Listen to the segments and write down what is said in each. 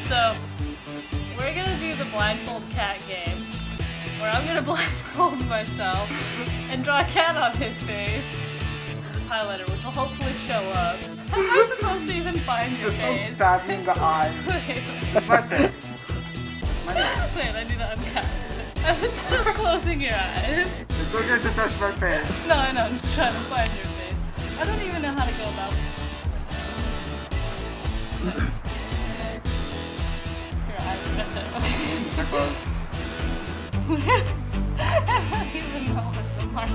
So, we're gonna do the blindfold cat game, where I'm gonna blindfold myself and draw a cat on his face with this highlighter, which will hopefully show up. How am I supposed to even find your Just face? don't stab me in the eye. Wait, This is my face. My nose. wait, I need to uncap it. It's just closing your eyes. It's okay to touch my face. No, I know, I'm just trying to find your face. I don't even know how to go about it. Your eyes are right there. They're closed. I don't even know what the mark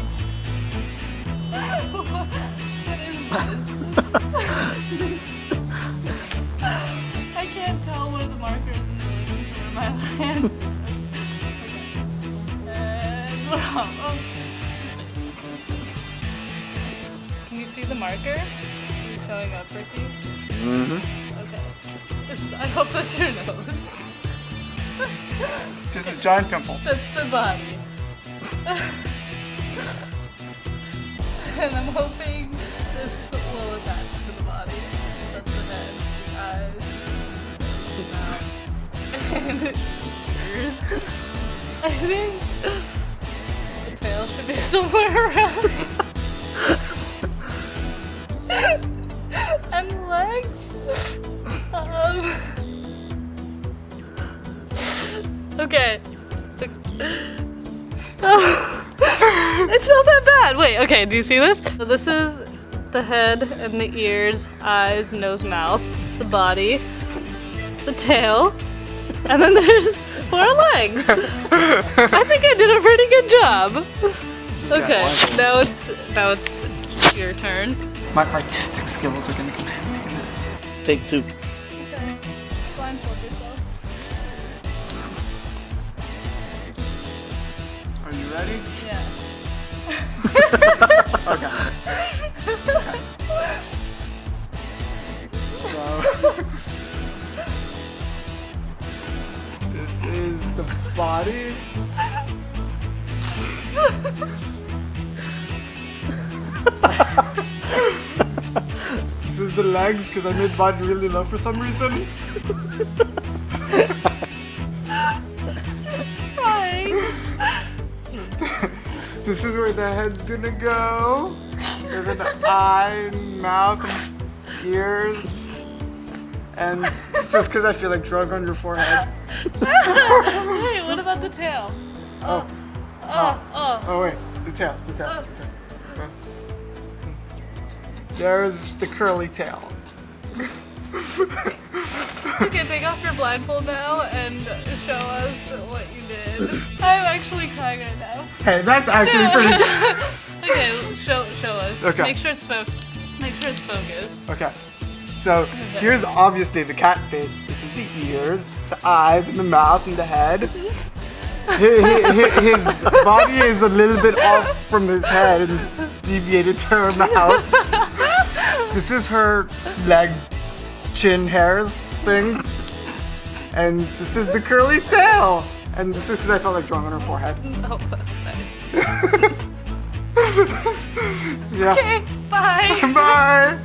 What is this? I can't tell where the marker is in relation to where my hand is. Okay. And we're off. Oh. Can you see the marker? Is it showing up, Ricky? Mm-hmm. Okay. I hope that's your nose. Just a giant pimple. That's the body. And I'm hoping this will attach to the body. That's the head, the eyes, the mouth, and the ears. I think the tail should be somewhere around. And legs. Okay. It's not that bad. Wait, okay, do you see this? So this is the head and the ears, eyes, nose, mouth, the body, the tail, and then there's 4 legs. I think I did a pretty good job. Okay, now it's your turn. My artistic skills are gonna command me in this. Take 2. Okay. Blindfold yourself. Are you ready? Yeah. Okay. So this is the body. This is the legs because I made body really low for some reason. Right. This is where the head's gonna go. And then the eye, mouth, and ears. And this is because I feel like drug on your forehead. Wait, what about the tail? Oh. Oh wait, the tail. There's the curly tail. Okay, take off your blindfold now and show us what you did. I'm actually crying right now. Hey, that's actually pretty good. Okay, show us. Okay. Make sure it's focused. Okay. So here's obviously the cat face. This is the ears, the eyes, and the mouth, and the head. His body is a little bit off from his head and deviated to her mouth. This is her leg, chin hairs things. And this is the curly tail. And this is because I felt like drawing on her forehead. Oh, that's nice. Yeah. Okay, bye. Bye.